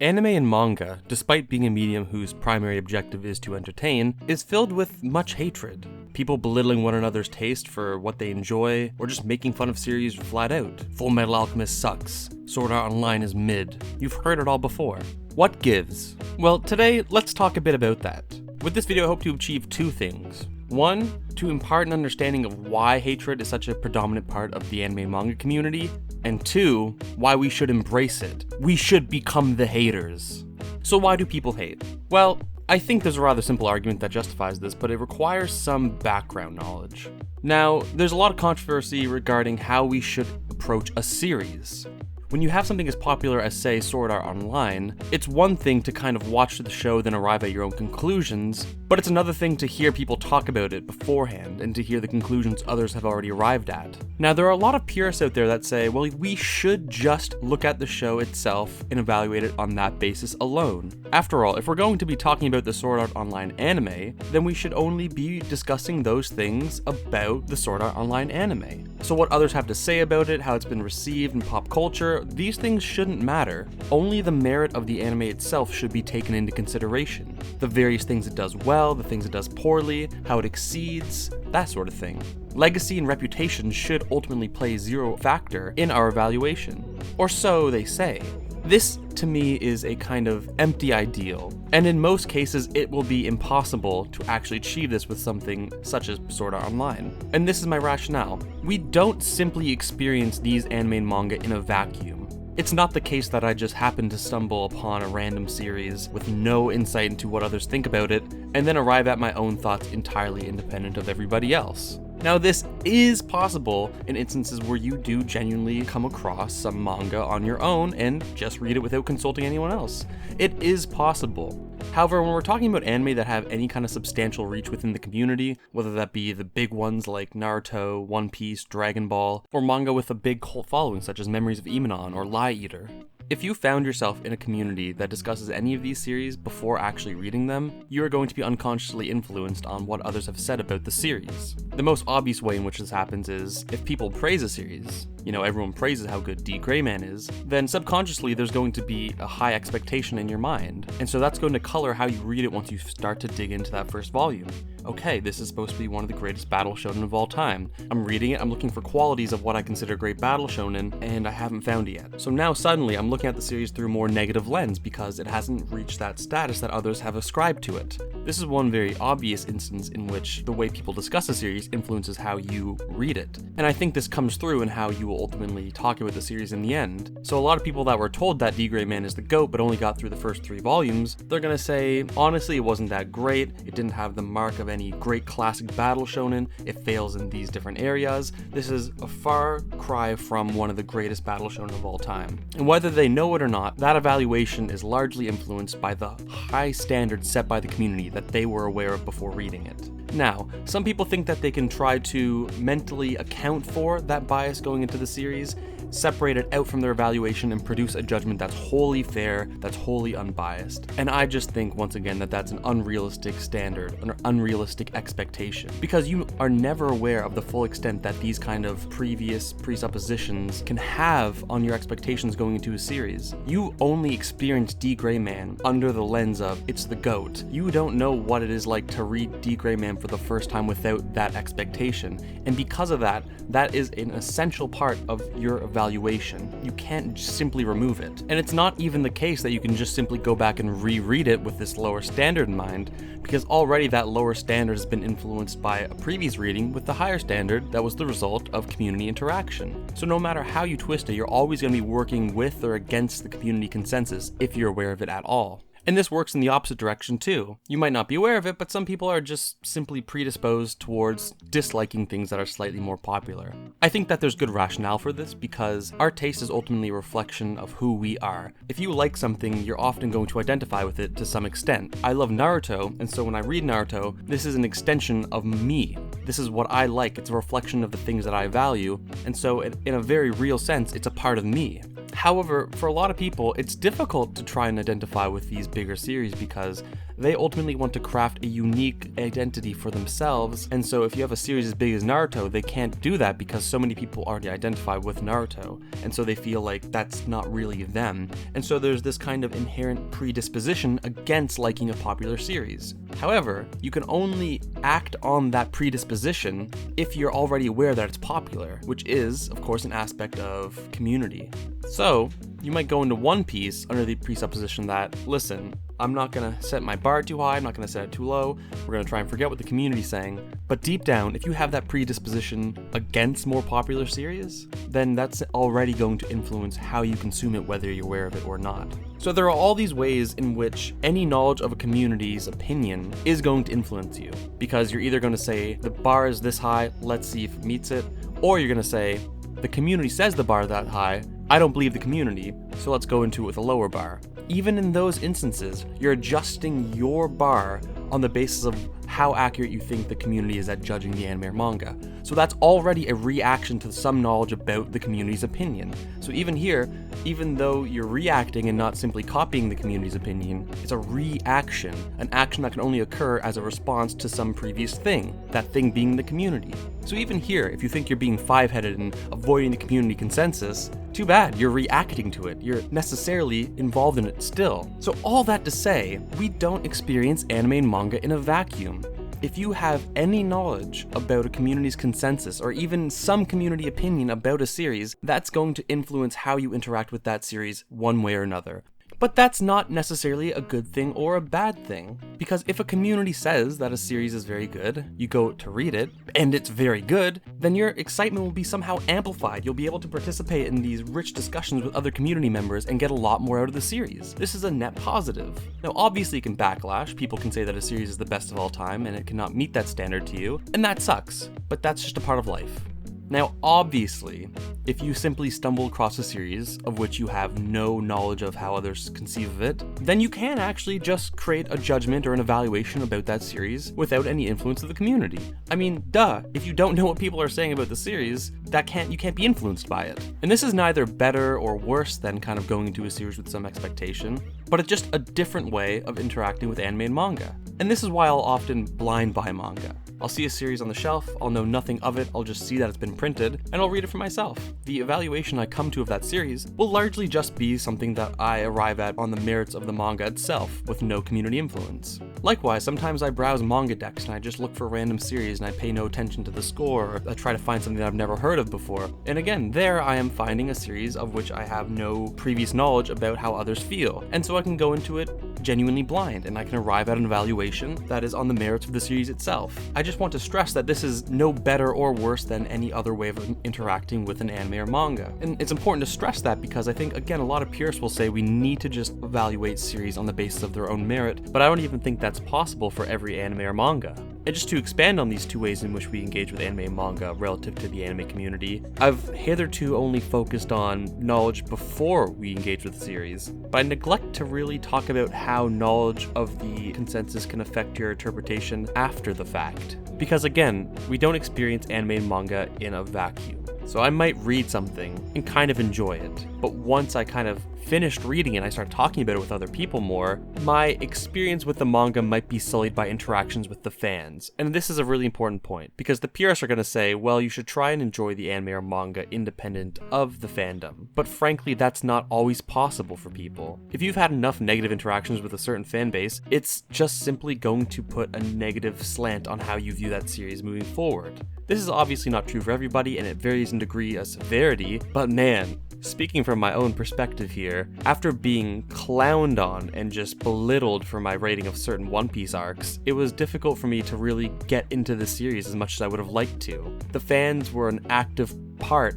Anime and manga, despite being a medium whose primary objective is to entertain, is filled with much hatred. People belittling one another's taste for what they enjoy, or just making fun of series flat out. Full Metal Alchemist sucks. Sword Art Online is mid. You've heard it all before. What gives? Well, today, let's talk a bit about that. With this video, I hope to achieve two things. One, to impart an understanding of why hatred is such a predominant part of the anime and manga community, and two, why we should embrace it. We should become the haters. So why do people hate? Well, I think there's a rather simple argument that justifies this, but it requires some background knowledge. Now, there's a lot of controversy regarding how we should approach a series. When you have something as popular as, say, Sword Art Online, it's one thing to kind of watch the show then arrive at your own conclusions, but it's another thing to hear people talk about it beforehand and to hear the conclusions others have already arrived at. Now, there are a lot of purists out there that say, well, we should just look at the show itself and evaluate it on that basis alone. After all, if we're going to be talking about the Sword Art Online anime, then we should only be discussing those things about the Sword Art Online anime. So what others have to say about it, how it's been received in pop culture, these things shouldn't matter. Only the merit of the anime itself should be taken into consideration. The various things it does well, the things it does poorly, how it exceeds, that sort of thing. Legacy and reputation should ultimately play zero factor in our evaluation. Or so they say. This, to me, is a kind of empty ideal, and in most cases it will be impossible to actually achieve this with something such as Sword Art Online. And this is my rationale. We don't simply experience these anime and manga in a vacuum. It's not the case that I just happen to stumble upon a random series with no insight into what others think about it, and then arrive at my own thoughts entirely independent of everybody else. Now, this is possible in instances where you do genuinely come across some manga on your own and just read it without consulting anyone else. It is possible. However, when we're talking about anime that have any kind of substantial reach within the community, whether that be the big ones like Naruto, One Piece, Dragon Ball, or manga with a big cult following such as Memories of Imenon or Lie Eater, if you found yourself in a community that discusses any of these series before actually reading them, you are going to be unconsciously influenced on what others have said about the series. The most obvious way in which this happens is if people praise a series, everyone praises how good D. Greyman is, then subconsciously there's going to be a high expectation in your mind, and so that's going to color how you read it once you start to dig into that first volume. Okay, this is supposed to be one of the greatest battle shonen of all time. I'm reading it, I'm looking for qualities of what I consider great battle shonen, and I haven't found it yet. So now suddenly I'm looking at the series through a more negative lens because it hasn't reached that status that others have ascribed to it. This is one very obvious instance in which the way people discuss a series influences how you read it. And I think this comes through in how you will ultimately talk about the series in the end. So a lot of people that were told that D. Greyman is the GOAT but only got through the first 3 volumes, they're gonna say, honestly, it wasn't that great, it didn't have the mark of any great classic battle shonen, it fails in these different areas. This is a far cry from one of the greatest battle shonen of all time. And whether they know it or not, that evaluation is largely influenced by the high standards set by the community that they were aware of before reading it. Now, some people think that they can try to mentally account for that bias going into the series, separate it out from their evaluation and produce a judgment that's wholly fair, that's wholly unbiased. And I just think, once again, that that's an unrealistic standard, an unrealistic expectation, because you are never aware of the full extent that these kind of previous presuppositions can have on your expectations going into a series. You only experience D. Greyman under the lens of, it's the GOAT. You don't know what it is like to read D. Greyman for the first time without that expectation. And because of that, that is an essential part of your evaluation. You can't simply remove it. And it's not even the case that you can just simply go back and reread it with this lower standard in mind, because already that lower standard has been influenced by a previous reading with the higher standard that was the result of community interaction. So no matter how you twist it, you're always going to be working with or against the community consensus if you're aware of it at all. And this works in the opposite direction too. You might not be aware of it, but some people are just simply predisposed towards disliking things that are slightly more popular. I think that there's good rationale for this because our taste is ultimately a reflection of who we are. If you like something, you're often going to identify with it to some extent. I love Naruto, and so when I read Naruto, this is an extension of me. This is what I like, it's a reflection of the things that I value, and so in a very real sense, it's a part of me. However, for a lot of people, it's difficult to try and identify with these bigger series because they ultimately want to craft a unique identity for themselves, and so if you have a series as big as Naruto, they can't do that because so many people already identify with Naruto, and so they feel like that's not really them, and so there's this kind of inherent predisposition against liking a popular series. However, you can only act on that predisposition if you're already aware that it's popular, which is, of course, an aspect of community. So, you might go into One Piece under the presupposition that, listen, I'm not gonna set my bar too high, I'm not gonna set it too low, we're gonna try and forget what the community's saying. But deep down, if you have that predisposition against more popular series, then that's already going to influence how you consume it, whether you're aware of it or not. So there are all these ways in which any knowledge of a community's opinion is going to influence you, because you're either gonna say, the bar is this high, let's see if it meets it, or you're gonna say, the community says the bar is that high, I don't believe the community, so let's go into it with a lower bar. Even in those instances, you're adjusting your bar on the basis of how accurate you think the community is at judging the anime or manga. So that's already a reaction to some knowledge about the community's opinion. So even here, even though you're reacting and not simply copying the community's opinion, it's a reaction, an action that can only occur as a response to some previous thing, that thing being the community. So even here, if you think you're being five-headed and avoiding the community consensus, too bad, you're reacting to it. You're necessarily involved in it still. So all that to say, we don't experience anime and manga in a vacuum. If you have any knowledge about a community's consensus, or even some community opinion about a series, that's going to influence how you interact with that series one way or another. But that's not necessarily a good thing or a bad thing, because if a community says that a series is very good, you go to read it, and it's very good, then your excitement will be somehow amplified. You'll be able to participate in these rich discussions with other community members and get a lot more out of the series. This is a net positive. Now obviously you can backlash, people can say that a series is the best of all time and it cannot meet that standard to you, and that sucks, but that's just a part of life. Now, obviously, if you simply stumble across a series of which you have no knowledge of how others conceive of it, then you can actually just create a judgment or an evaluation about that series without any influence of the community. I mean, duh, if you don't know what people are saying about the series, you can't be influenced by it. And this is neither better or worse than kind of going into a series with some expectation, but it's just a different way of interacting with anime and manga. And this is why I'll often blind buy manga. I'll see a series on the shelf, I'll know nothing of it, I'll just see that it's been printed, and I'll read it for myself. The evaluation I come to of that series will largely just be something that I arrive at on the merits of the manga itself, with no community influence. Likewise, sometimes I browse manga decks and I just look for random series and I pay no attention to the score, or I try to find something that I've never heard of before. And again, there I am finding a series of which I have no previous knowledge about how others feel, and so I can go into it genuinely blind, and I can arrive at an evaluation that is on the merits of the series itself. I just want to stress that this is no better or worse than any other way of interacting with an anime or manga. And it's important to stress that because I think, again, a lot of purists will say we need to just evaluate series on the basis of their own merit, but I don't even think that's possible for every anime or manga. And just to expand on these two ways in which we engage with anime and manga relative to the anime community, I've hitherto only focused on knowledge before we engage with the series, but I neglect to really talk about how knowledge of the consensus can affect your interpretation after the fact. Because again, we don't experience anime and manga in a vacuum. So I might read something and kind of enjoy it, but once I kind of finished reading it and I start talking about it with other people more, my experience with the manga might be sullied by interactions with the fans. And this is a really important point, because the purists are going to say, well, you should try and enjoy the anime or manga independent of the fandom. But frankly, that's not always possible for people. If you've had enough negative interactions with a certain fan base, it's just simply going to put a negative slant on how you view that series moving forward. This is obviously not true for everybody, and it varies in degree of severity, but man, speaking from my own perspective here, after being clowned on and just belittled for my rating of certain One Piece arcs, it was difficult for me to really get into the series as much as I would have liked to. The fans were an active part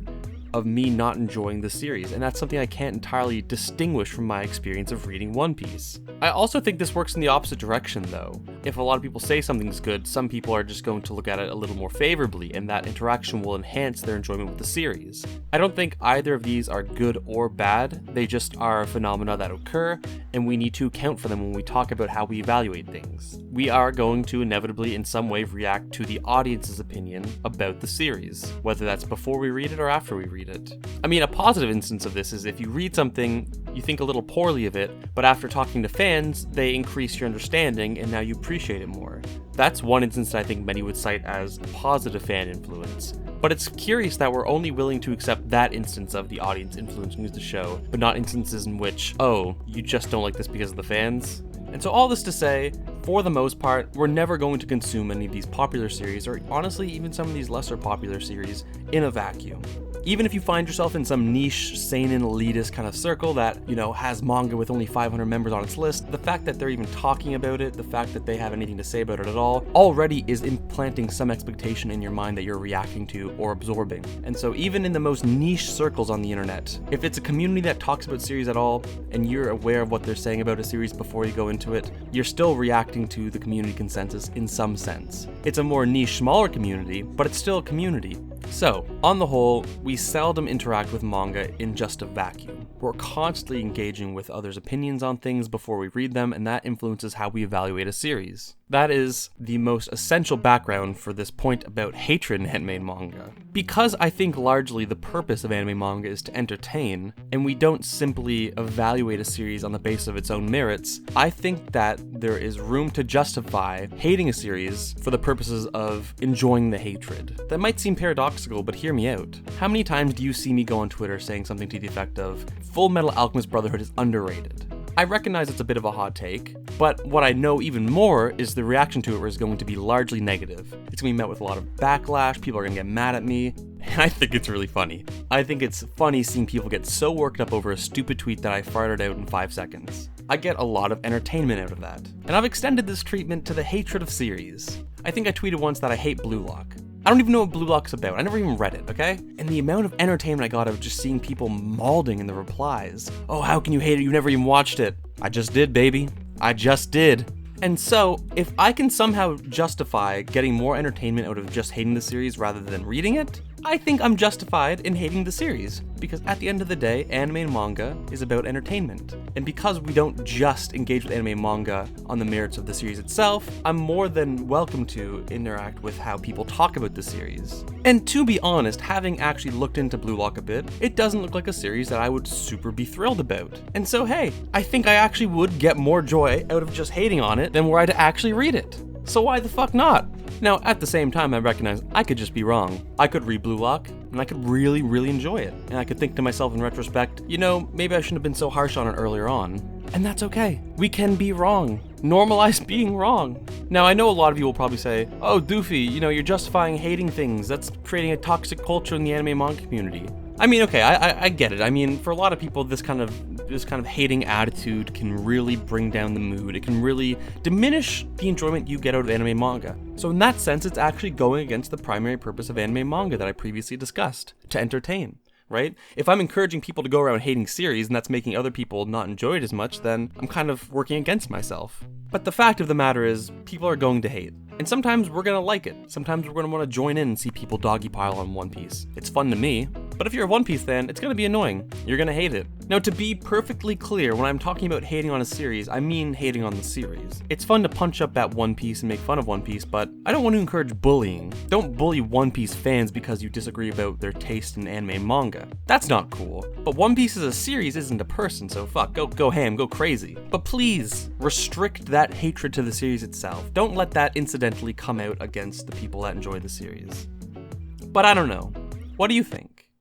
of me not enjoying the series, and that's something I can't entirely distinguish from my experience of reading One Piece. I also think this works in the opposite direction though. If a lot of people say something's good, some people are just going to look at it a little more favorably, and that interaction will enhance their enjoyment with the series. I don't think either of these are good or bad, they just are phenomena that occur, and we need to account for them when we talk about how we evaluate things. We are going to inevitably in some way react to the audience's opinion about the series, whether that's before we read it or after we read read it. I mean, a positive instance of this is if you read something, you think a little poorly of it, but after talking to fans, they increase your understanding and now you appreciate it more. That's one instance that I think many would cite as positive fan influence. But it's curious that we're only willing to accept that instance of the audience influencing the show, but not instances in which, oh, you just don't like this because of the fans? And so all this to say, for the most part, we're never going to consume any of these popular series, or honestly even some of these lesser popular series, in a vacuum. Even if you find yourself in some niche, seinen, elitist kind of circle that, has manga with only 500 members on its list, the fact that they're even talking about it, the fact that they have anything to say about it at all, already is implanting some expectation in your mind that you're reacting to or absorbing. And so even in the most niche circles on the internet, if it's a community that talks about series at all, and you're aware of what they're saying about a series before you go into it, you're still reacting to the community consensus in some sense. It's a more niche, smaller community, but it's still a community. So, on the whole, we seldom interact with manga in just a vacuum. We're constantly engaging with others' opinions on things before we read them, and that influences how we evaluate a series. That is the most essential background for this point about hatred in anime manga. Because I think largely the purpose of anime manga is to entertain, and we don't simply evaluate a series on the basis of its own merits, I think that there is room to justify hating a series for the purposes of enjoying the hatred. That might seem paradoxical, but hear me out. How many times do you see me go on Twitter saying something to the effect of, Full Metal Alchemist Brotherhood is underrated? I recognize it's a bit of a hot take, but what I know even more is the reaction to it is going to be largely negative. It's going to be met with a lot of backlash, people are going to get mad at me, and I think it's really funny. I think it's funny seeing people get so worked up over a stupid tweet that I farted out in 5 seconds. I get a lot of entertainment out of that. And I've extended this treatment to the hatred of series. I think I tweeted once that I hate Blue Lock. I don't even know what Blue Lock's about. I never even read it, okay? And the amount of entertainment I got out of just seeing people mauling in the replies. Oh, how can you hate it? You never even watched it. I just did, baby. I just did. And so, if I can somehow justify getting more entertainment out of just hating the series rather than reading it, I think I'm justified in hating the series, because at the end of the day, anime and manga is about entertainment. And because we don't just engage with anime and manga on the merits of the series itself, I'm more than welcome to interact with how people talk about the series. And to be honest, having actually looked into Blue Lock a bit, it doesn't look like a series that I would super be thrilled about. And so hey, I think I actually would get more joy out of just hating on it than were I to actually read it. So why the fuck not? Now, at the same time, I recognize I could just be wrong. I could read Blue Lock, and I could really, really enjoy it. And I could think to myself in retrospect, maybe I shouldn't have been so harsh on it earlier on. And that's okay. We can be wrong. Normalize being wrong. Now, I know a lot of you will probably say, oh, Doofy, you're justifying hating things. That's creating a toxic culture in the anime manga community. I mean, okay, I get it. I mean, for a lot of people, this kind of hating attitude can really bring down the mood. It can really diminish the enjoyment you get out of anime manga. So in that sense, it's actually going against the primary purpose of anime manga that I previously discussed, to entertain. Right? If I'm encouraging people to go around hating series and that's making other people not enjoy it as much, then I'm kind of working against myself. But the fact of the matter is, people are going to hate. And sometimes we're gonna like it. Sometimes we're gonna want to join in and see people doggy pile on One Piece. It's fun to me, but if you're a One Piece fan, it's gonna be annoying. You're gonna hate it. Now, to be perfectly clear, when I'm talking about hating on a series, I mean hating on the series. It's fun to punch up at One Piece and make fun of One Piece, but I don't want to encourage bullying. Don't bully One Piece fans because you disagree about their taste in anime and manga. That's not cool. But One Piece as a series isn't a person, so fuck, go ham, go crazy. But please, restrict that hatred to the series itself. Don't let that incidentally come out against the people that enjoy the series. But I don't know. What do you think?